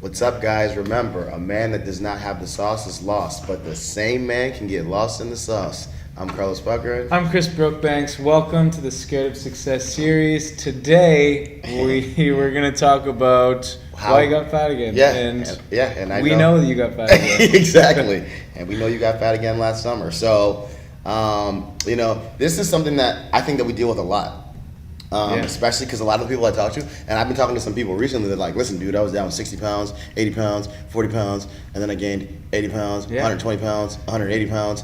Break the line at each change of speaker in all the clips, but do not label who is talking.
What's up, guys? Remember, a man that does not have the sauce is lost, but the same man can get lost in the sauce. I'm Carlos Puckerin.
I'm Chris Brookbanks. Welcome to the Scared of Success series. Today, we're going to talk about why you got fat again.
And
we know that you got fat again.
Exactly. And we know you got fat again last summer. So, this is something that I think that we deal with a lot. Especially because a lot of the people I talk to, and I've been talking to some people recently that are like, listen, dude, I was down 60 pounds, 80 pounds, 40 pounds, and then I gained 80 pounds, 120 pounds, 180 pounds.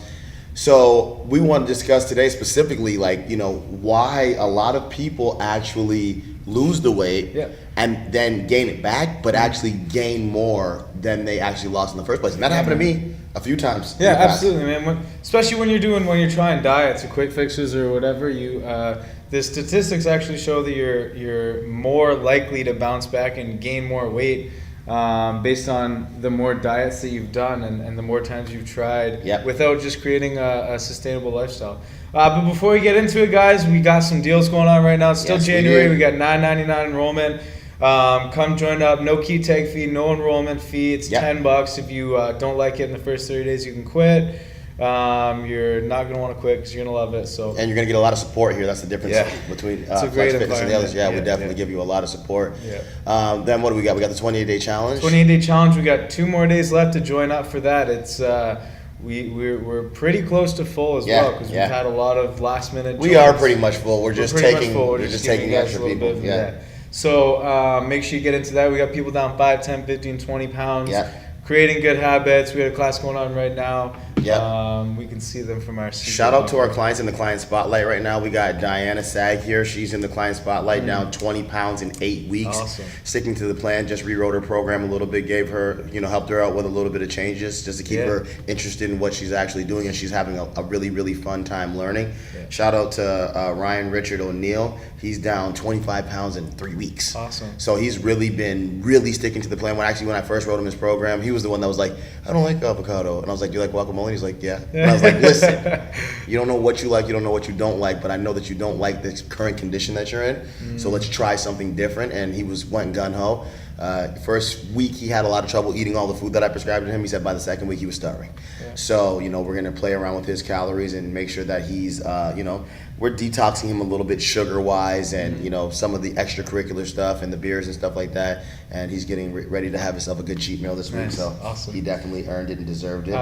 So we want to discuss today specifically, why a lot of people actually lose the weight and then gain it back, but actually gain more than they actually lost in the first place. And that happened to me a few times.
Yeah, absolutely, man. Especially when you're trying diets or quick fixes or whatever, the statistics actually show that you're more likely to bounce back and gain more weight based on the more diets that you've done and the more times you've tried without just creating a sustainable lifestyle. But before we get into it, guys, we got some deals going on right now. It's still January. We got $9.99 enrollment. Come join up. No key tag fee, no enrollment fee. It's $10. If you don't like it in the first 30 days, you can quit. You're not going to want to quit because you're going to love it. And
you're going to get a lot of support here. That's the difference between Flex Fitness and the others. We definitely give you a lot of support. Then what do we got? We got the 28-day challenge.
28-day challenge. We got 2 more days left to join up for that. It's we're pretty close to full as well because we've had a lot of last minute joins.
We are pretty much full. We're just taking extra people.
So make sure you get into that. We got people down 5, 10, 15, 20 pounds. Creating good habits. We have a class going on right now. We can see them from our seat.
Shout out to our clients in the client spotlight right now. We got Diana Sag here. She's in the client spotlight, down 20 pounds in 8 weeks.
Awesome.
Sticking to the plan. Just rewrote her program a little bit. Gave her, helped her out with a little bit of changes just to keep her interested in what she's actually doing, and she's having a really, really fun time learning. Shout out to Ryan Richard O'Neill. He's down 25 pounds in 3 weeks.
Awesome.
So he's really been sticking to the plan. When I first wrote him his program, he was the one that was like, I don't like avocado. And I was like, do you like guacamole? And he's like, yeah. And I was like, listen, you don't know what you like, you don't know what you don't like, but I know that you don't like the current condition that you're in. So let's try something different. And he went gun-ho. First week he had a lot of trouble eating all the food that I prescribed to him. He said by the second week he was starving. So, we're going to play around with his calories and make sure that he's, we're detoxing him a little bit sugar-wise and, some of the extracurricular stuff and the beers and stuff like that. And he's getting ready to have himself a good cheat meal this week. So awesome. He definitely earned it and deserved it.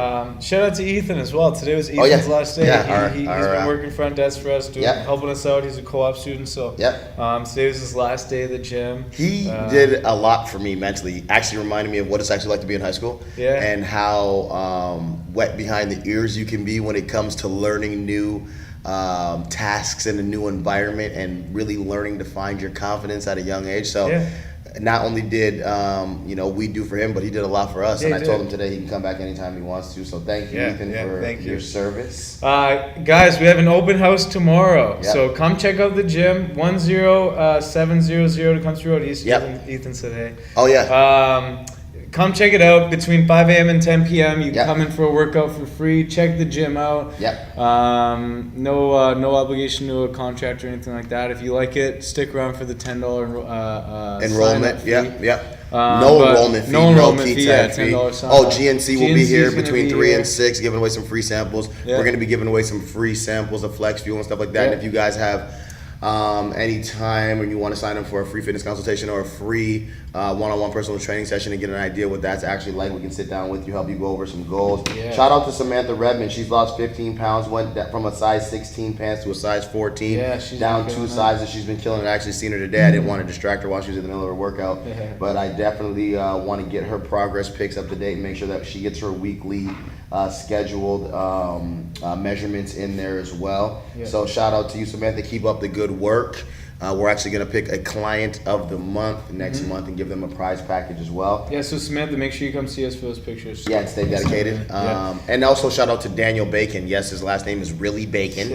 Shout out to Ethan as well. Today was Ethan's last day. He's been working front desk for us, helping us out. He's a co-op student. So today was his last day at the gym.
He did a lot for me mentally. Actually reminded me of what it's actually like to be in high school. And how wet behind the ears you can be when it comes to learning new tasks in a new environment and really learning to find your confidence at a young age. So not only did we do for him, but he did a lot for us. And I told him today he can come back anytime he wants to. So thank you, Ethan, for your service.
Guys, we have an open house tomorrow. So come check out the gym. 10700 Tecumseh Road East. Ethan said hey.
Oh yeah.
Come check it out between 5 a.m. and 10 p.m. You can come in for a workout for free. Check the gym out. No obligation to a contract or anything like that. If you like it, stick around for the $10
enrollment.
Fee.
No enrollment fee.
No enrollment fee.
$10
sign up.
GNC will be here between 3 and 6, giving away some free samples. We're going to be giving away some free samples of Flex Fuel and stuff like that. And if you guys have any time when you want to sign up for a free fitness consultation or a free one-on-one personal training session and get an idea what that's actually like, we can sit down with you, help you go over some goals. Shout out to Samantha Redmond. She's lost 15 pounds, went from a size 16 pants to a size 14, down 2 sizes. She's been killing it. I actually seen her today. I didn't want to distract her while she was in the middle of her workout, but I definitely want to get her progress pics up to date and make sure that she gets her weekly scheduled measurements in there as well. So shout out to you, Samantha. Keep up the good work. We're actually going to pick a client of the month next month and give them a prize package as well.
So Samantha, make sure you come see us for those pictures.
And stay dedicated. And also shout out to Daniel Bacon. Yes, his last name is really Bacon.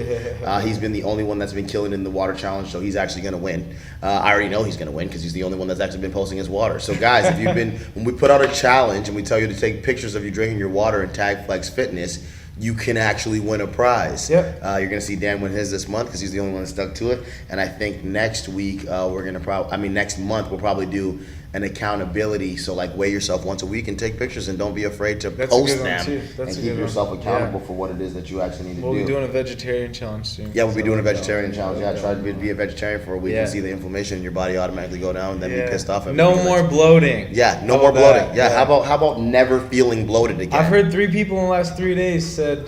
He's been the only one that's been killing in the water challenge, so he's actually going to win. I already know he's going to win because he's the only one that's actually been posting his water. So guys, if you've been, when we put out a challenge and we tell you to take pictures of you drinking your water and tag Flex Fitness, you can actually win a prize. You're going to see Dan win his this month because he's the only one that stuck to it. And I think next week next month we'll probably do an accountability. So like weigh yourself once a week and take pictures, and don't be afraid to
That's a
post
good one,
them
too.
and
That's a
keep
good
yourself
one.
accountable
Yeah.
for what it is that you actually need to
We'll
do.
be doing a vegetarian challenge soon.
Yeah, we'll be doing a
So,
vegetarian challenge. Yeah, try to be a vegetarian for a week
Yeah.
and see the inflammation in your body automatically go down, and then be pissed off.
No more bloating.
Yeah, no
How
more
about
bloating.
that?
Yeah, how about never feeling bloated again?
I've heard 3 people in the last 3 days said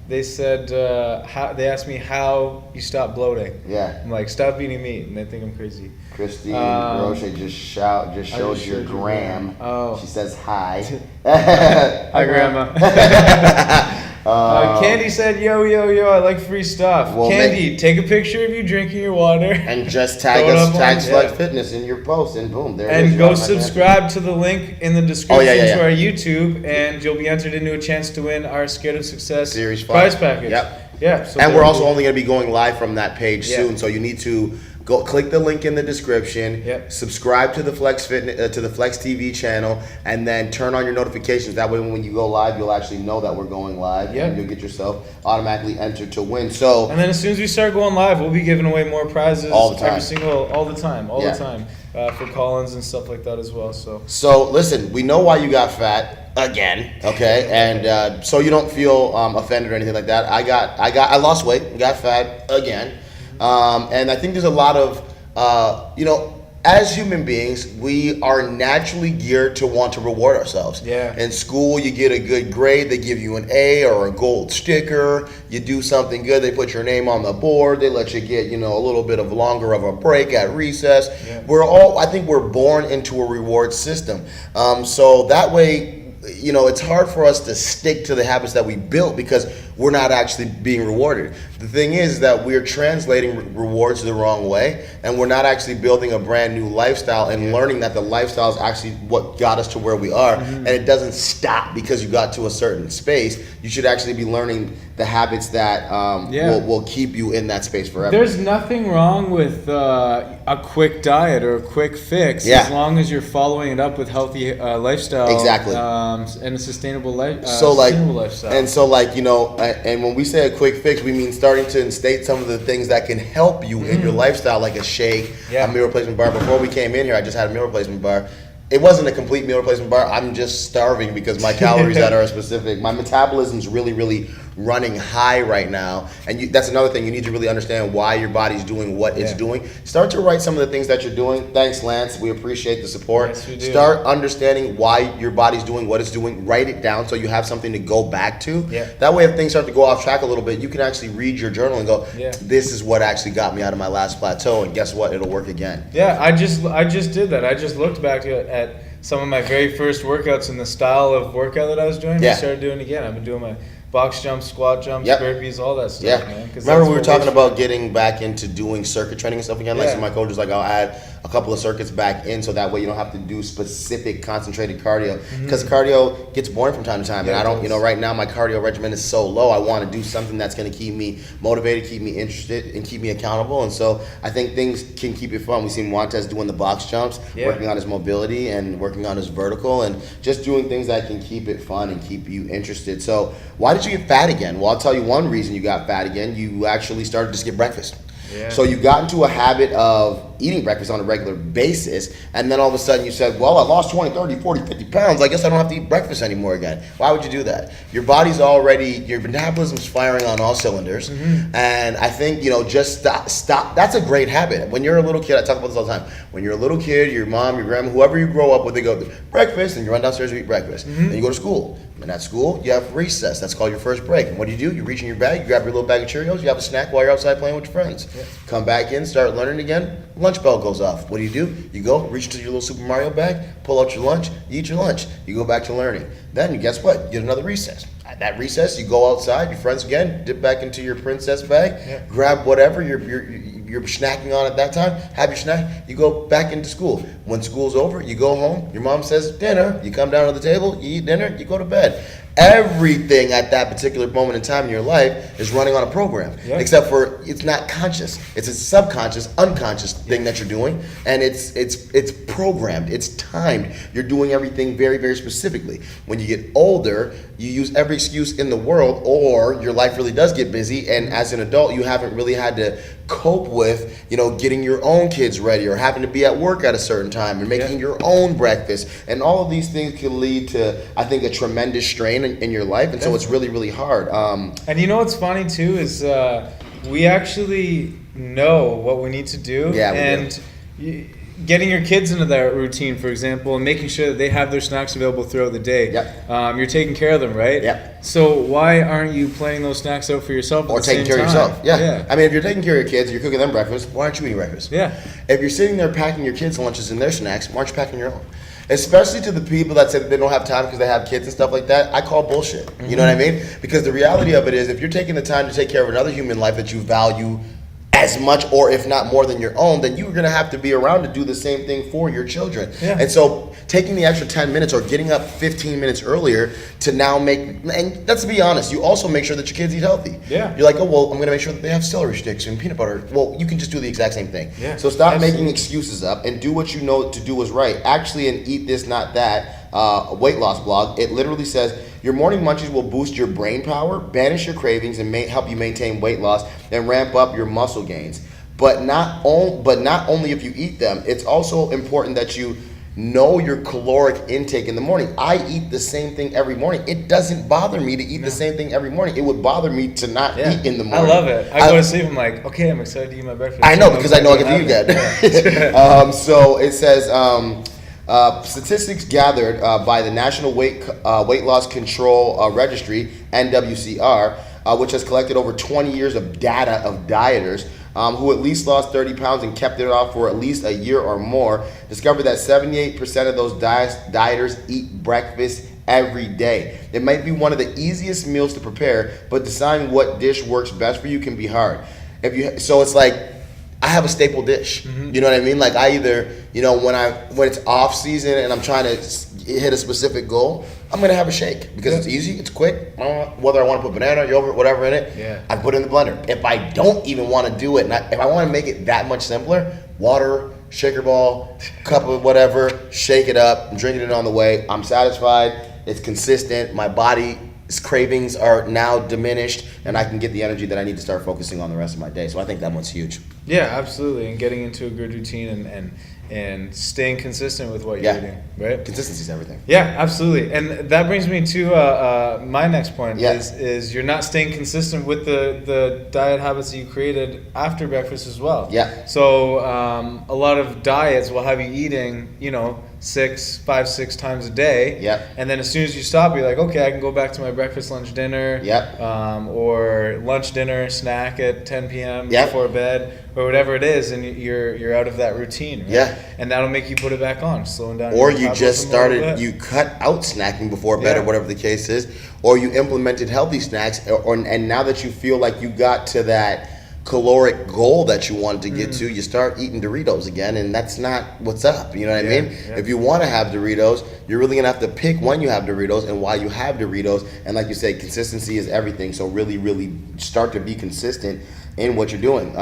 they asked me how you stop bloating.
Yeah.
I'm like, stop eating meat, and they think I'm crazy.
Christine Roche just showed your
showed you
gram.
Oh.
She says hi.
Hi, Grandma. Candy said, yo, I like free stuff.
Well,
Candy, take a picture of you drinking your water.
And just tag
Throw it
us,
up
tag
on-
Select
yeah.
Fitness in your post, and boom, there it is.
And
You're
go
on my
subscribe to the link in the description
yeah.
to our YouTube, and you'll be entered into a chance to win our Scared of Success
Series 5.
prize package.
Yep.
Yeah. So
And we're
that'll
also
be-
only going to be going live from that page
Yeah.
soon, so you need to go click the link in the description.
Yep.
Subscribe to the Flex Fitness to the Flex TV channel, and then turn on your notifications. That way, when you go live, you'll actually know that we're going live,
Yep.
and you'll get yourself automatically entered to win. So
And then as soon as we start going live, we'll be giving away more prizes
All the time.
all the time
Yeah.
for call-ins and stuff like that as well.
So listen, we know why you got fat again, okay? And so you don't feel offended or anything like that. I lost weight, got fat again, and I think there's a lot of as human beings, we are naturally geared to want to reward ourselves.
Yeah.
In school, you get a good grade, they give you an A or a gold sticker. You do something good, they put your name on the board. They let you get, a little bit of longer of a break at recess.
Yeah.
I think we're born into a reward system. So that way, it's hard for us to stick to the habits that we built because we're not actually being rewarded. The thing is that we're translating rewards the wrong way, and we're not actually building a brand new lifestyle and learning that the lifestyle is actually what got us to where we are. And it doesn't stop because you got to a certain space. You should actually be learning the habits that will keep you in that space forever.
There's nothing wrong with a quick diet or a quick fix
Yeah.
as long as you're following it up with healthy lifestyle.
Exactly.
And a sustainable
So
sustainable lifestyle.
And when we say a quick fix, we mean starting to instate some of the things that can help you in your lifestyle, like a shake,
Yeah.
a meal replacement bar. Before we came in here, I just had a meal replacement bar. It wasn't a complete meal replacement bar. I'm just starving because my calories that are specific. My metabolism's really, really running high right now. And that's another thing. You need to really understand why your body's doing what it's doing. Start to write some of the things that you're doing. Thanks, Lance. We appreciate the support.
Yes, we do.
Start understanding why your body's doing what it's doing. Write it down so you have something to go back to.
Yeah.
That way, if things start to go off track a little bit, you can actually read your journal and go,
Yeah.
this is what actually got me out of my last plateau. And guess what? It'll work again.
Yeah, I just did that. I just looked back at some of my very first workouts and the style of workout that I was doing.
Yeah.
I started doing it again. I've been doing my box jumps, squat jumps,
Yep.
burpees, all that stuff,
Yeah.
man. 'Cause
Remember
that's
we were
what
talking
works
about getting back into doing circuit training and stuff again? Like
Yeah.
so my coach was like, I'll add a couple of circuits back in so that way you don't have to do specific concentrated cardio. Because cardio gets boring from time to time.
Yeah,
And I
it
don't,
does.
right now my cardio regimen is so low. I want to do something that's going to keep me motivated, keep me interested, and keep me accountable. And so I think things can keep it fun. We've seen Montez doing the box jumps,
Yeah.
working on his mobility and working on his vertical, and just doing things that can keep it fun and keep you interested. So why did you get fat again? Well, I'll tell you one reason you got fat again. You actually started to skip breakfast.
Yeah.
So you got into a habit of eating breakfast on a regular basis, and then all of a sudden you said, well, I lost 20, 30, 40, 50 pounds. I guess I don't have to eat breakfast anymore again. Why would you do that? Your body's already, your metabolism's firing on all cylinders, and I think, just stop. That's a great habit. When you're a little kid, I talk about this all the time. When you're a little kid, your mom, your grandma, whoever you grow up with, they go, breakfast, and you run downstairs to eat breakfast. Then you go to school. And at school, you have recess. That's called your first break. And what do? You reach in your bag, you grab your little bag of Cheerios, you have a snack while you're outside playing with your friends.
Yeah.
Come back in, start learning again, lunch bell goes off. What do? You go, reach into your little Super Mario bag, pull out your lunch, you eat your lunch. You go back to learning. Then, guess what? You get another recess. At that recess, you go outside, your friends again, dip back into your princess bag, grab whatever you're snacking on at that time, have your snack, you go back into school. When school's over, you go home, your mom says dinner, you come down to the table, you eat dinner, you go to bed. Everything at that particular moment in time in your life is running on a program, except for it's not conscious. It's a subconscious, unconscious thing that you're doing, and it's programmed. It's timed. You're doing everything very, very specifically. When you get older, you use every excuse in the world, or your life really does get busy, and as an adult, you haven't really had to cope with, getting your own kids ready or having to be at work at a certain time and making your own breakfast. And all of these things can lead to, I think, a tremendous strain in your life. And so it's really, really hard.
And you know what's funny too is we actually know what we need to do.
Yeah,
and getting your kids into that routine, for example, and making sure that they have their snacks available throughout the day.
Yep.
You're taking care of them, right?
Yep.
So why aren't you planning those snacks out for yourself
or taking care of yourself? Yeah. I mean, if you're taking care of your kids, you're cooking them breakfast, why aren't you eating breakfast?
Yeah.
If you're sitting there packing your kids' lunches and their snacks, why aren't you packing your own? Especially to the people that say that they don't have time because they have kids and stuff like that, I call bullshit. Mm-hmm. You know what I mean? Because the reality of it is, if you're taking the time to take care of another human life that you value as much or if not more than your own, then you're going to have to be around to do the same thing for your children. Yeah. And so taking the extra 10 minutes or getting up 15 minutes earlier to now and let's be honest, you also make sure that your kids eat healthy.
Yeah.
You're like, oh, well, I'm going to make sure that they have celery sticks and peanut butter. Well, you can just do the exact same thing.
Yeah.
So stop making excuses up and do what you know to do is right. Actually, in Eat This, Not That weight loss blog, it literally says, your morning munchies will boost your brain power, banish your cravings, and help you maintain weight loss and ramp up your muscle gains. But not only if you eat them, it's also important that you know your caloric intake in the morning. I eat the same thing every morning. It doesn't bother me to eat the same thing every morning. It would bother me to not eat in the morning.
I love it. I go to sleep, I'm like, okay, I'm excited to eat my breakfast.
I know, because I know I get to eat that. So it says, statistics gathered by the National Weight Loss Control Registry, NWCR, which has collected over 20 years of data of dieters who at least lost 30 pounds and kept it off for at least a year or more, discovered that 78% of those dieters eat breakfast every day. It might be one of the easiest meals to prepare, but deciding what dish works best for you can be hard. So it's like, I have a staple dish. Mm-hmm. You know what I mean? Like I either, when it's off season and I'm trying to hit a specific goal, I'm gonna have a shake because it's easy, it's quick. Whether I want to put banana, yogurt, whatever in it, I put it in the blender. If I don't even want to do it, if I want to make it that much simpler, water, shaker ball, cup of whatever, shake it up, I'm drinking it on the way. I'm satisfied. It's consistent. My body's cravings are now diminished, and I can get the energy that I need to start focusing on the rest of my day. So I think that one's huge.
Yeah, absolutely. And getting into a good routine and staying consistent with what you're eating, right?
Consistency is everything.
Yeah, absolutely. And that brings me to my next point is you're not staying consistent with the diet habits that you created after breakfast as well.
Yeah.
So a lot of diets will have you eating, 5-6 times a day.
Yeah.
And then as soon as you stop, you're like, okay, I can go back to my breakfast, lunch, dinner.
Yeah.
Or lunch, dinner, snack at 10 p.m.
Yeah.
before bed, or whatever it is, and you're out of that routine. Right?
Yeah.
And that'll make you put it back on, slowing down.
Or you just you cut out snacking before bed, or whatever the case is, or you implemented healthy snacks, and now that you feel like you got to that caloric goal that you wanted to get to, you start eating Doritos again, and that's not what's up. You know what I mean? Yeah. If you want to have Doritos, you're really gonna have to pick when you have Doritos and why you have Doritos. And like you say, consistency is everything. So really, really start to be consistent in what you're doing.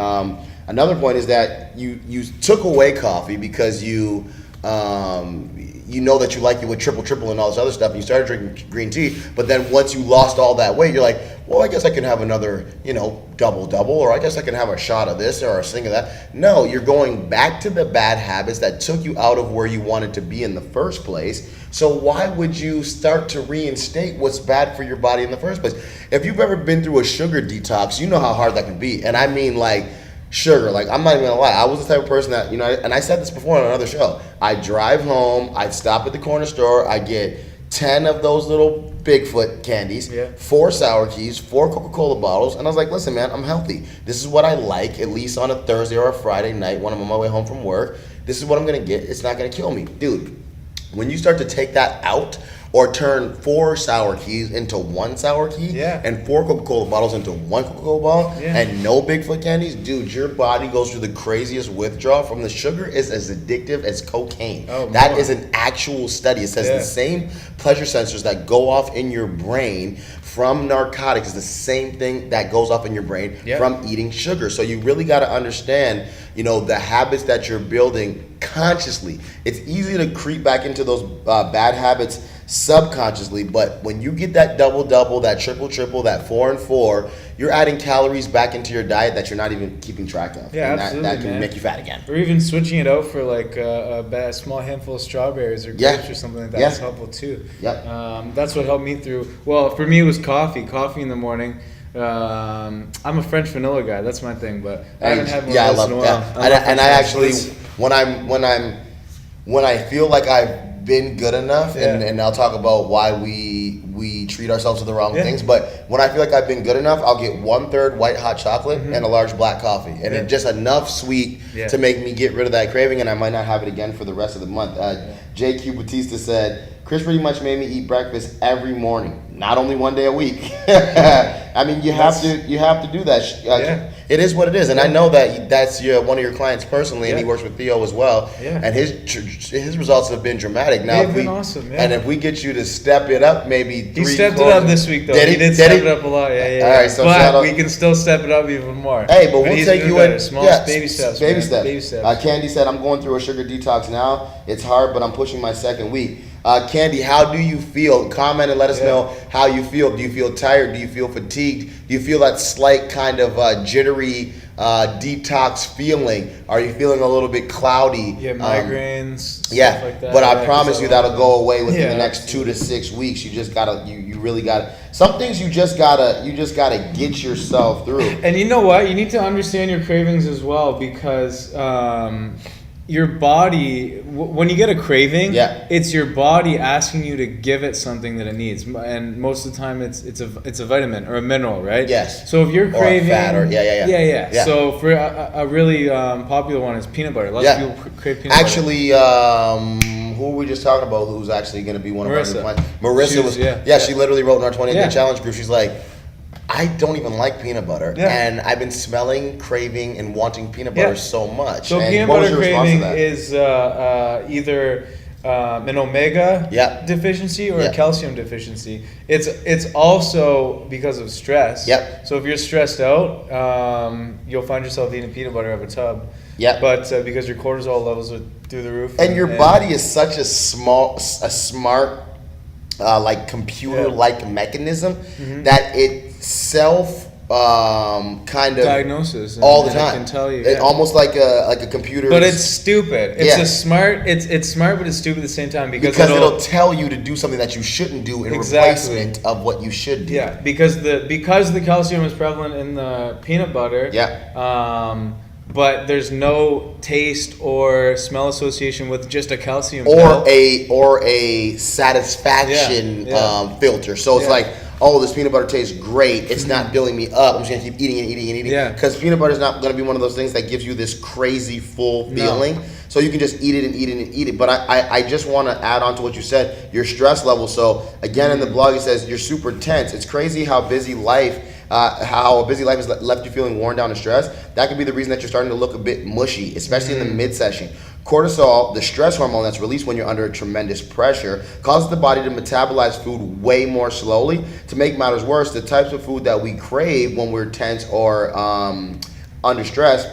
Another point is that you took away coffee because you know that you like it with triple and all this other stuff, and you started drinking green tea, but then once you lost all that weight, you're like, well, I guess I can have another, double, or I guess I can have a shot of this or a thing of that. No, you're going back to the bad habits that took you out of where you wanted to be in the first place. So why would you start to reinstate what's bad for your body in the first place? If you've ever been through a sugar detox, you know how hard that can be. And I mean, like, sugar, like, I'm not even gonna lie, I was the type of person that, and I said this before on another show, I'd drive home, I'd stop at the corner store, I'd get 10 of those little Bigfoot candies, 4 sour keys, 4 Coca-Cola bottles, and I was like, listen, man, I'm healthy. This is what I like, at least on a Thursday or a Friday night when I'm on my way home from work. This is what I'm gonna get. It's not gonna kill me. Dude, when you start to take that out, or turn 4 sour keys into 1 sour key, and 4 Coca-Cola bottles into 1 Coca-Cola bottle, and no Bigfoot candies, dude, your body goes through the craziest withdrawal from the sugar. Is as addictive as cocaine. That is an actual study. It says the same pleasure sensors that go off in your brain from narcotics is the same thing that goes off in your brain from eating sugar. So you really got to understand, the habits that you're building consciously. It's easy to creep back into those bad habits subconsciously. But when you get that double, that triple, that 4 and 4, you're adding calories back into your diet that you're not even keeping track of.
Yeah,
and
absolutely,
that can
man.
make you fat again.
Or even switching it out for like a small handful of strawberries or grapes or something like that is helpful too.
Yep.
That's what helped me through. Well, for me it was coffee in the morning. I'm a French vanilla guy. That's my thing, but I haven't had one of those in a while.
I actually, when I feel like I've been good enough, and I'll talk about why we treat ourselves to the wrong things, but when I feel like I've been good enough, I'll get 1/3 white hot chocolate and a large black coffee, and it's just enough sweet to make me get rid of that craving, and I might not have it again for the rest of the month. JQ Batista said, Chris pretty much made me eat breakfast every morning, not only one day a week. I mean, you have to do that. It is what it is, and I know that that's one of your clients personally, and he works with Theo as well. And his results have been dramatic. Now,
they've been awesome.
And if we get you to step it up, maybe
he stepped it up this week though. He did step it up a lot. All
right, so
but we can still step it up even more.
Hey, but we'll take you in
small baby steps.
Baby steps. Candy said, "I'm going through a sugar detox now. It's hard, but I'm pushing my second week." Candy, how do you feel? Comment and let us know how you feel. Do you feel tired? Do you feel fatigued? Do you feel that slight kind of jittery detox feeling? Are you feeling a little bit cloudy?
Yeah, migraines, stuff like that.
But I promise you that'll go away within the next 2 to 6 weeks. You just gotta, you really gotta. Some things you just gotta get yourself through.
And you know what? You need to understand your cravings as well, because your body, when you get a craving, it's your body asking you to give it something that it needs, and most of the time it's a vitamin or a mineral, right?
Yes.
So if you're craving,
or a fat, or
So for a really popular one is peanut butter. Lots of people crave peanut butter.
Actually, who were we just talking about? Who's actually going to be one of our new clients? Marissa she literally wrote in our 28-day challenge group. She's like, I don't even like peanut butter, and I've been smelling, craving, and wanting peanut butter so much.
So peanut butter craving is either an omega deficiency or a calcium deficiency. It's also because of stress. So if you're stressed out, you'll find yourself eating peanut butter out of a tub. But because your cortisol levels are through the roof,
and your body is such a smart, like computer-like mechanism that it kind of
diagnosis
all the time.
Can tell you,
almost like a computer.
But it's stupid. It's smart, but it's stupid at the same time because
it'll tell you to do something that you shouldn't do in replacement of what you should do.
Yeah, because the calcium is prevalent in the peanut butter. But there's no taste or smell association with just a calcium
or a satisfaction filter. So it's like, oh, this peanut butter tastes great. It's not filling me up. I'm just gonna keep eating and eating and eating. Because peanut butter is not gonna be one of those things that gives you this crazy full feeling. So you can just eat it and eat it and eat it. But I just want to add on to what you said, your stress level. So again, in the blog it says you're super tense. It's crazy how busy life has left you feeling worn down and stressed. That could be the reason that you're starting to look a bit mushy, especially in the mid-session. Cortisol, the stress hormone that's released when you're under tremendous pressure, causes the body to metabolize food way more slowly. To make matters worse, the types of food that we crave when we're tense or under stress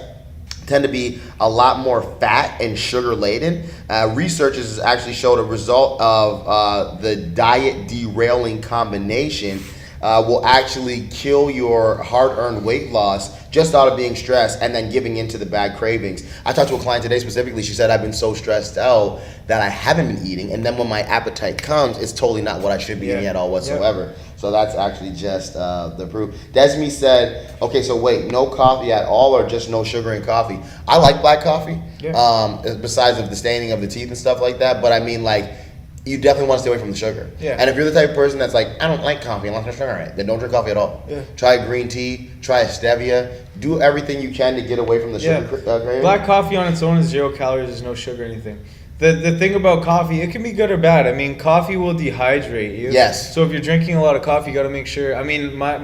tend to be a lot more fat and sugar laden. Researchers has actually showed a result of the diet derailing combination will actually kill your hard-earned weight loss just out of being stressed and then giving into the bad cravings. I talked to a client today specifically. She said, I've been so stressed out that I haven't been eating, and then when my appetite comes, it's totally not what I should be eating at all whatsoever. So that's actually just the proof. Desmi said, okay, so wait, no coffee at all or just no sugar in coffee? I like black coffee, besides of the staining of the teeth and stuff like that, but I mean, like, you definitely want to stay away from the sugar. And if you're the type of person that's like, I don't like coffee unless there's sugar in it, then don't drink coffee at all. Try green tea, try stevia. Do everything you can to get away from the sugar craving.
Black coffee on its own is 0 calories, there's no sugar or anything. The thing about coffee, it can be good or bad. I mean, coffee will dehydrate you. So if you're drinking a lot of coffee, you got to make sure. I mean, my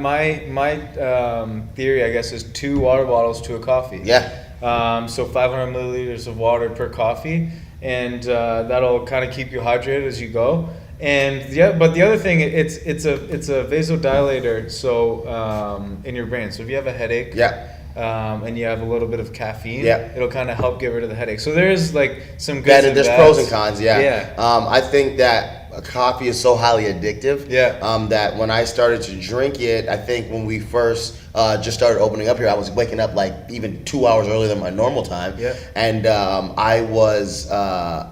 theory, I guess, is 2 water bottles to a coffee. So 500 milliliters of water per coffee. And that'll kind of keep you hydrated as you go. And but the other thing, it's a vasodilator. So in your brain. So if you have a headache, and you have a little bit of caffeine, it'll kind of help get rid of the headache. So there's like some good.
There's pros and cons. I think that coffee is so highly addictive.
Yeah.
That when I started to drink it, I think when we first just started opening up here, I was waking up like even 2 hours earlier than my normal time.
Yeah.
And I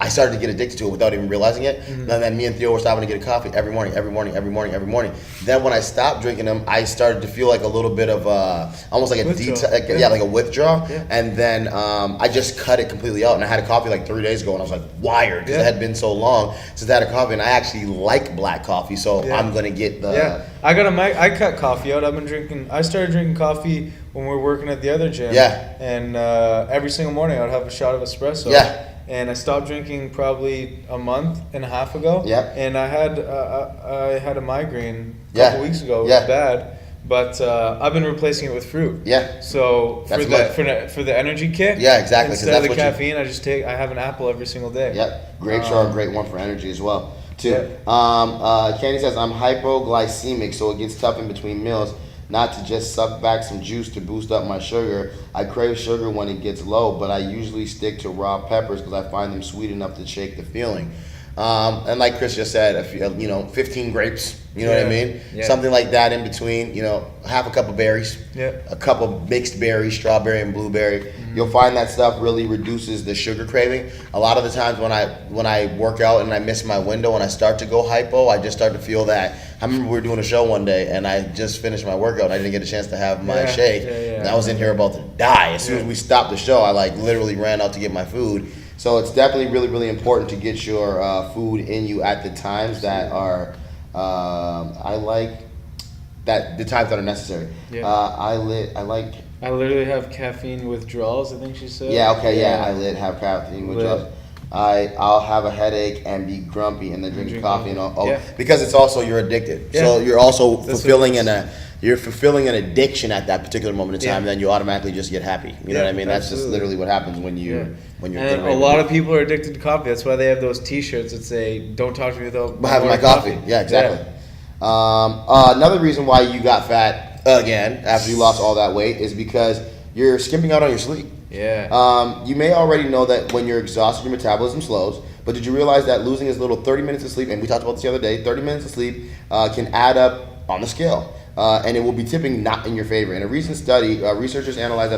started to get addicted to it without even realizing it. And then me and Theo were stopping to get a coffee every morning. Then when I stopped drinking them, I started to feel like a little bit of almost like a like a withdrawal.
Yeah.
And then I just cut it completely out. And I had a coffee like 3 days ago, and I was like wired because it had been so long since I had a coffee. And I actually like black coffee, so I'm gonna get the.
Yeah, I cut coffee out. I started drinking coffee when we were working at the other gym.
Yeah.
And every single morning I would have a shot of espresso.
Yeah.
And I stopped drinking probably a month and a half ago.
Yeah.
And I had a migraine a couple weeks ago. It was bad. But I've been replacing it with fruit.
Yeah.
So for the energy kick.
Yeah, exactly.
Instead of the caffeine, I have an apple every single day.
Yep. Grapes are a great one for energy as well, too.
Yeah.
Candy says, I'm hypoglycemic, so it gets tough in between meals. Not to just suck back some juice to boost up my sugar. I crave sugar when it gets low, but I usually stick to raw peppers because I find them sweet enough to shake the feeling. And like Chris just said, 15 grapes, you know what I mean?
Yeah.
Something like that in between, half a cup of berries, a cup of mixed berries, strawberry and blueberry. You'll find that stuff really reduces the sugar craving. A lot of the times when I work out and I miss my window and I start to go hypo, I just start to feel that. I remember we were doing a show one day and I just finished my workout and I didn't get a chance to have my shake. And I was in here about to die. As soon as we stopped the show, I literally ran out to get my food. So it's definitely really, really important to get your food in you at the times that are, the times that are necessary.
Yeah.
I
literally have caffeine withdrawals, I think she said.
Yeah, okay, I have caffeine withdrawals. I'll have a headache and be grumpy and then drink coffee and all. Because it's also, you're addicted. Yeah. So you're also fulfilling an addiction at that particular moment in time, and then you automatically just get happy. You know what I mean? That's just literally what happens when you're
and a lot of people are addicted to coffee. That's why they have those T-shirts that say, "Don't talk to me without
having my coffee." Yeah, exactly. Yeah. Another reason why you got fat again after you lost all that weight is because you're skimping out on your sleep.
Yeah.
You may already know that when you're exhausted, your metabolism slows. But did you realize that losing as little 30 minutes of sleep, and we talked about this the other day, 30 minutes of sleep can add up on the scale. And it will be tipping not in your favor. In a recent study, researchers analyzed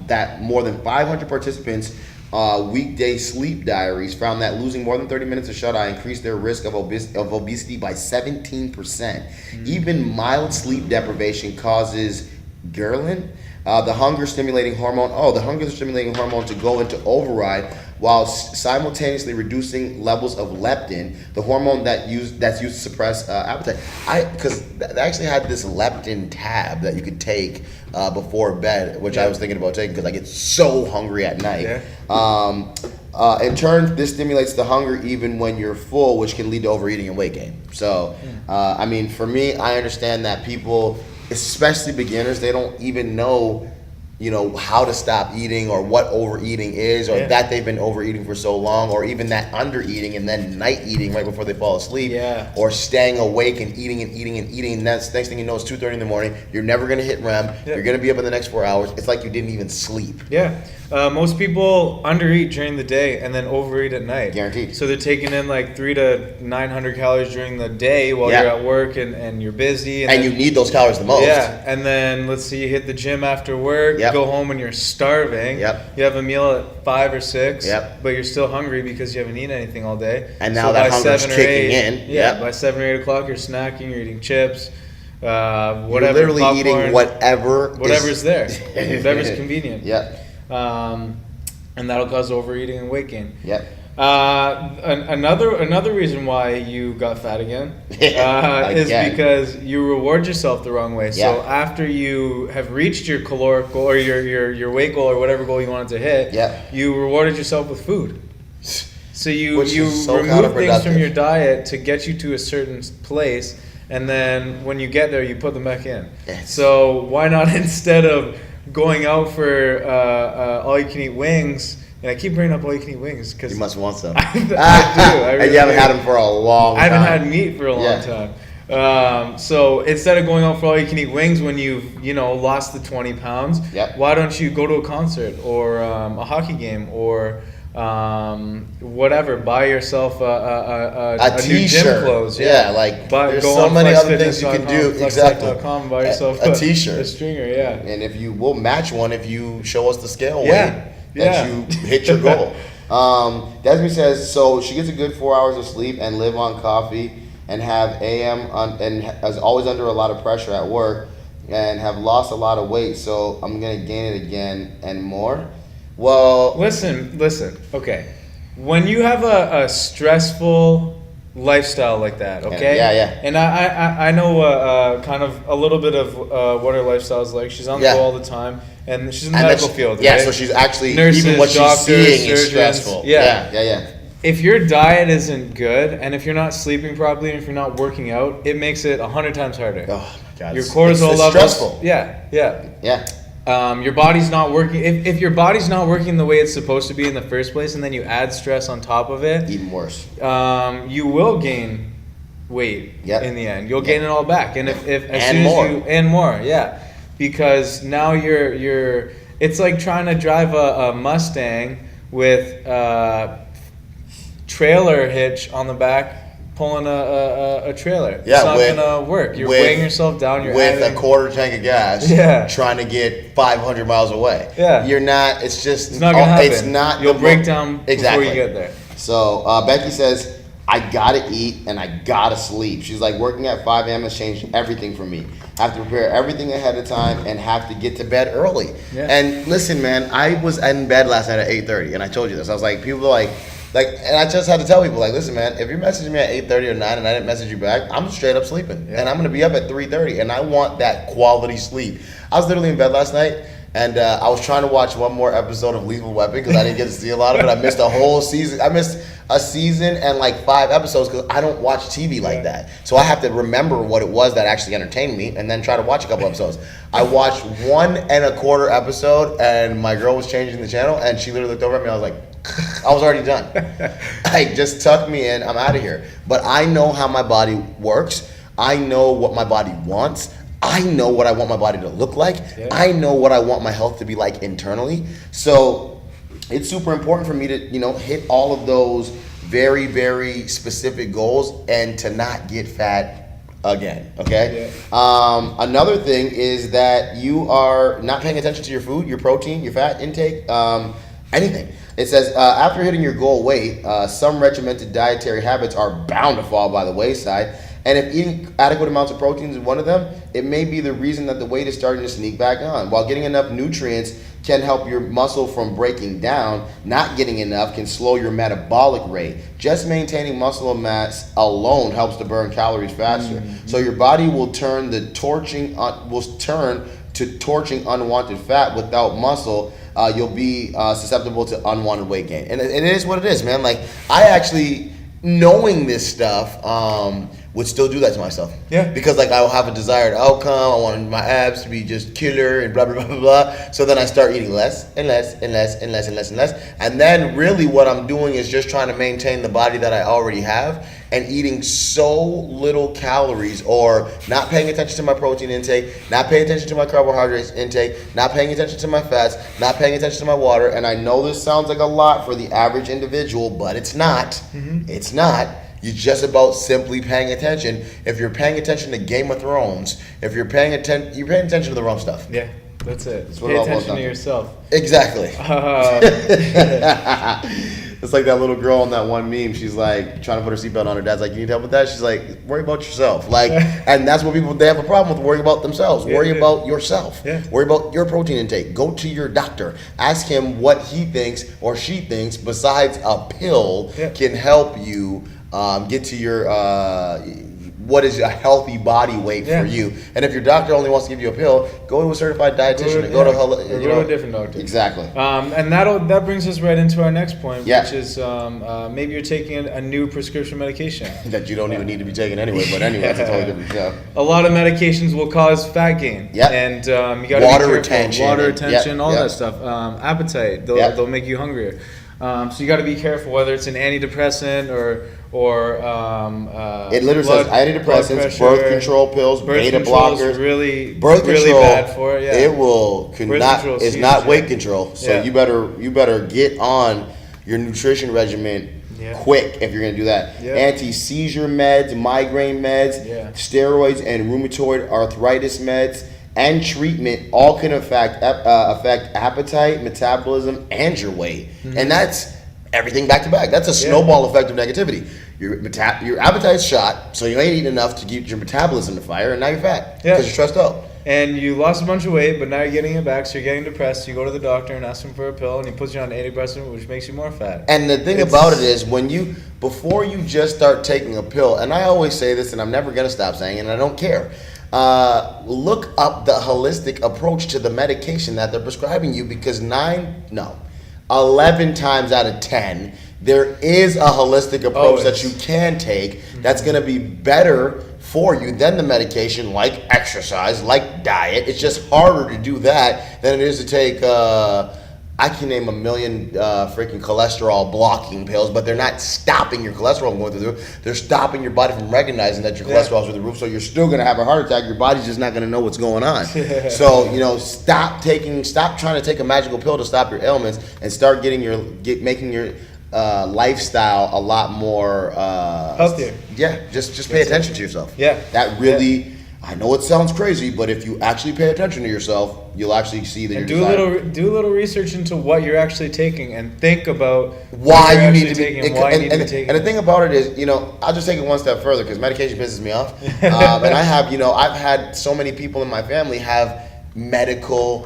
that more than 500 participants' weekday sleep diaries found that losing more than 30 minutes of shut-eye increased their risk of obesity by 17%. Even mild sleep deprivation causes ghrelin, the hunger-stimulating hormone. The hunger-stimulating hormone to go into override, while simultaneously reducing levels of leptin, the hormone that's used to suppress appetite. Because they actually had this leptin tab that you could take before bed, which I was thinking about taking because I get so hungry at night. Yeah. In turn, this stimulates the hunger even when you're full, which can lead to overeating and weight gain. So, for me, I understand that people, especially beginners, they don't even know how to stop eating or what overeating is, or that they've been overeating for so long, or even that undereating and then night eating right before they fall asleep, or staying awake and eating. And that's next thing you know, it's 2:30 in the morning. You're never going to hit REM. You're going to be up in the next 4 hours. It's like you didn't even sleep.
Yeah. Most people undereat during the day and then overeat at night.
Guaranteed.
So they're taking in like 300 to 900 calories during the day while you're at work and you're busy.
And you need those calories the most.
Yeah. And then let's say you hit the gym after work, go home and you're starving. You have a meal at 5 or 6, but you're still hungry because you haven't eaten anything all day.
And now that hunger's kicking in.
Yeah, by 7 or 8 o'clock you're snacking, you're eating chips. Whatever,
you're literally
popcorn,
eating
whatever's there. Whatever's convenient. And that'll cause overeating and weight gain. Another reason why you got fat again is because you reward yourself the wrong way. So after you have reached your caloric goal or your weight goal or whatever goal you wanted to hit, you rewarded yourself with food. So you remove things from your diet to get you to a certain place, and then when you get there, you put them back in. So why not, instead of going out for all-you-can-eat wings, and I keep bringing up all-you-can-eat wings because
you must want some.
I do. And
you haven't had them for a long time.
I haven't had meat for a long time. So instead of going out for all-you-can-eat wings when you've lost the 20 pounds, why don't you go to a concert or a hockey game or whatever. Buy yourself a new
t-shirt.
gym clothes.
Yeah, like there's
go
so
on
many other things you can do. Exactly.
FlexFit.com, buy yourself
a t-shirt,
a stringer. Yeah.
And if you will match one, if you show us the scale weight
Yeah.
that you hit your goal. Desmi says, so she gets a good 4 hours of sleep and live on coffee and have and is always under a lot of pressure at work and have lost a lot of weight. So I'm going to gain it again and more. Well,
listen. Okay. When you have a stressful lifestyle like that, okay?
Yeah.
And I know kind of a little bit of what her lifestyle is like. She's on the go all the time. And she's in the medical field,
yeah,
right?
so she's actually,
nurses,
even what
doctors,
she's seeing is
surgeons.
stressful.
Yeah. If your diet isn't good, and if you're not sleeping properly, and if you're not working out, it makes it 100 times harder.
Oh my God.
Your cortisol
it's
levels.
Stressful.
Yeah. Your body's not working. If your body's not working the way it's supposed to be in the first place, and then you add stress on top of it,
even worse.
You will gain weight in the end. You'll gain it all back, and
and
more, yeah. Because now you're it's like trying to drive a Mustang with trailer hitch on the back pulling a trailer.
Yeah,
it's not gonna work. You're weighing yourself down. You're
with a quarter tank of gas.
Yeah.
Trying to get 500 miles away.
Yeah.
You're not. It's just.
It's not gonna happen.
It's not.
You'll break down before you get there.
So Becky says, I gotta eat and I gotta sleep. She's like, working at 5 a.m. has changed everything for me. Have to prepare everything ahead of time and have to get to bed early.
Yeah.
And listen, man, I was in bed last night at 8:30, and I told you this. I was like, people are like, and I just had to tell people, like, listen, man, if you're messaging me at 8:30 or 9 and I didn't message you back, I'm straight up sleeping, and I'm gonna be up at 3:30, and I want that quality sleep. I was literally in bed last night. And I was trying to watch one more episode of Lethal Weapon because I didn't get to see a lot of it. I missed a whole season. I missed a season and like 5 episodes because I don't watch TV like that. So I have to remember what it was that actually entertained me and then try to watch a couple episodes. I watched 1 1/4 episode and my girl was changing the channel and she literally looked over at me. I was like, I was already done. Like, just tuck me in. I'm out of here. But I know how my body works. I know what my body wants. I know what I want my body to look like. Yeah. I know what I want my health to be like internally. So it's super important for me to, hit all of those very, very specific goals and to not get fat again. Okay. Yeah. Another thing is that you are not paying attention to your food, your protein, your fat intake, anything. It says, after hitting your goal weight, some regimented dietary habits are bound to fall by the wayside. And if eating adequate amounts of proteins is one of them, it may be the reason that the weight is starting to sneak back on. While getting enough nutrients can help your muscle from breaking down, not getting enough can slow your metabolic rate. Just maintaining muscle mass alone helps to burn calories faster. Mm-hmm. So your body will turn to torching unwanted fat without muscle. You'll be susceptible to unwanted weight gain. And it is what it is, man. Like, I actually, knowing this stuff, would still do that to myself.
Yeah.
Because like I will have a desired outcome. I want my abs to be just killer and blah, blah, blah, blah, blah. So then I start eating less and less and less and less and less and less. And then really what I'm doing is just trying to maintain the body that I already have and eating so little calories or not paying attention to my protein intake, not paying attention to my carbohydrates intake, not paying attention to my fats, not paying attention to my water. And I know this sounds like a lot for the average individual, but it's not. Mm-hmm. It's not. You're just about simply paying attention. If you're paying attention to Game of Thrones, if you're paying attention, you're paying attention to the wrong stuff.
Yeah, that's it.
That's
Pay attention to yourself.
Exactly. It's like that little girl in that one meme. She's like trying to put her seatbelt on. Her dad's like, "You need help with that?" She's like, "Worry about yourself." Like, and that's what they have a problem with. Worrying about themselves. Worry about yourself. Yeah. Worry about your protein intake. Go to your doctor. Ask him what he thinks or she thinks besides a pill can help you get to your what is a healthy body weight for you. And if your doctor only wants to give you a pill, go to a certified dietitian
go to a different doctor.
Exactly.
And that brings us right into our next point, which is maybe you're taking a new prescription medication
that you don't even need to be taking anyway. But anyway, that's a totally different show.
A lot of medications will cause fat gain.
Yeah.
And you got to
water retention,
all that stuff. Appetite. They'll make you hungrier. So you got to be careful whether it's an antidepressant or
it literally says antidepressants, birth control pills, beta blockers. Birth control
bad for it. Yeah.
It is not weight control. So you better get on your nutrition regimen
Yeah.
quick if you're going to do that.
Yeah.
Anti-seizure meds, migraine meds, steroids, and rheumatoid arthritis meds and treatment all can affect appetite, metabolism, and your weight. And that's everything back to back. That's a snowball effect of negativity. Your appetite's shot, so you ain't eating enough to keep your metabolism to fire, and now you're fat because you're stressed out.
And you lost a bunch of weight, but now you're getting it back, so you're getting depressed. You go to the doctor and ask him for a pill, and he puts you on antidepressant, which makes you more fat.
And the thing about it is, before you just start taking a pill, and I always say this, and I'm never gonna stop saying it, and I don't care. Look up the holistic approach to the medication that they're prescribing you, because 11 times out of 10, there is a holistic approach that you can take that's gonna be better for you than the medication, like exercise, like diet. It's just harder to do that than it is to take, I can name a million freaking cholesterol blocking pills, but they're not stopping your cholesterol from going through the roof. They're stopping your body from recognizing that your cholesterol's through the roof, so you're still going to have a heart attack. Your body's just not going to know what's going on. So, stop trying to take a magical pill to stop your ailments and start making your lifestyle a lot more
healthier.
Yeah, just pay attention to yourself.
Yeah.
That really, I know it sounds crazy, but if you actually pay attention to yourself, you'll actually see that
do a little research into what you're actually taking, and think about
why you need to be
taking why you need to be taking.
And the thing about it is, I'll just take it one step further, because medication pisses me off. And I've had so many people in my family have medication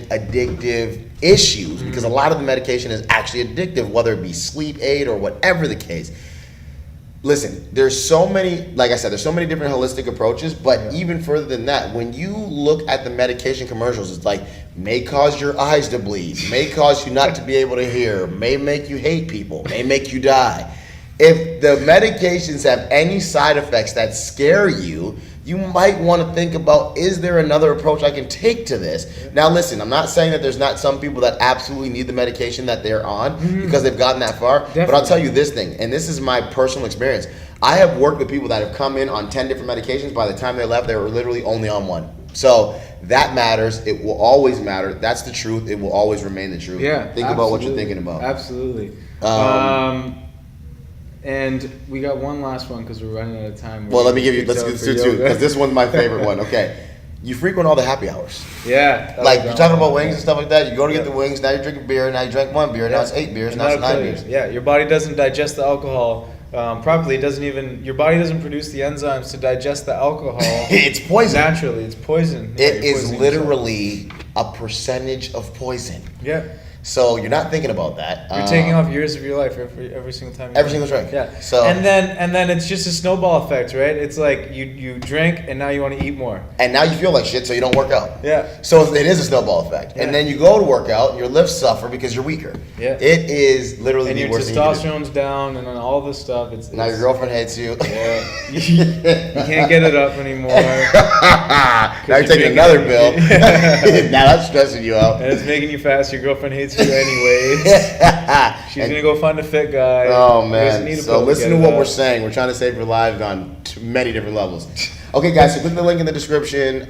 addictive issues, because a lot of the medication is actually addictive, whether it be sleep aid or whatever the case. Listen, there's so many, like I said, there's so many different holistic approaches, but even further than that, when you look at the medication commercials, it's like, may cause your eyes to bleed, may cause you not to be able to hear, may make you hate people, may make you die. If the medications have any side effects that scare you, you might want to think about, is there another approach I can take to this? Now listen, I'm not saying that there's not some people that absolutely need the medication that they're on because they've gotten that far, but I'll tell you this thing, and this is my personal experience. I have worked with people that have come in on 10 different medications. By the time they left, they were literally only on one. So that matters. It will always matter. That's the truth. It will always remain the truth.
Yeah,
Think about what you're thinking about.
Absolutely. And we got one last one because we're running out of time.
Well, let me give you, let's do two, because this one's my favorite one. Okay. You frequent all the happy hours.
Yeah.
Like, you're talking about wings and stuff like that. You go to get the wings, now you're drinking beer, now you drank one beer, now it's 8 beers, now it's 9 beers.
Yeah, your body doesn't digest the alcohol properly. Your body doesn't produce the enzymes to digest the alcohol.
It's poison.
Naturally, it's poison.
It is literally a percentage of poison.
Yeah.
So you're not thinking about that.
You're taking off years of your life every single time.
Every single drink.
Yeah.
So
and then it's just a snowball effect, right? It's like you drink and now you want to eat more.
And now you feel like shit, so you don't work out.
Yeah.
So it is a snowball effect.
Yeah.
And then you go to work out and your lifts suffer because you're weaker.
Yeah.
It is literally
and
the
your
worst thing you can do.
testosterone's down, and then all this stuff.
Now your girlfriend hates you.
Yeah. You can't get it up anymore.
Now you're taking another bill. Now that's stressing you out.
And it's making you fast. Your girlfriend hates you anyway. She's gonna go find a fit guy.
Oh man! So listen to what we're saying. We're trying to save your lives on many different levels. Okay, guys. So click the link in the description.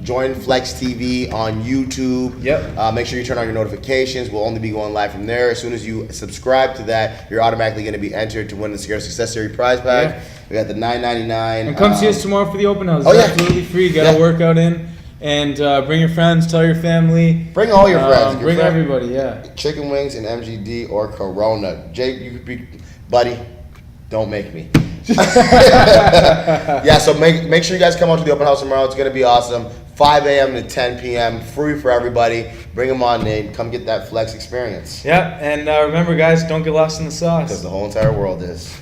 Join Flex TV on YouTube.
Yep.
Make sure you turn on your notifications. We'll only be going live from there. As soon as you subscribe to that, you're automatically going to be entered to win the Sierra Success Series prize pack. Yeah. We got the $9.99.
And come see us tomorrow for the open house.
Oh,
it's absolutely free. Get a workout in. And bring your friends, tell your family.
Bring all your friends.
Bring everybody, yeah.
Chicken wings and MGD or Corona. Jake, you could be, buddy, don't make me. Yeah, so make sure you guys come out to the open house tomorrow. It's going to be awesome. 5 a.m. to 10 p.m. Free for everybody. Bring them on, Nate. Come get that Flex experience.
Yeah, and remember, guys, don't get lost in the sauce.
Because the whole entire world is.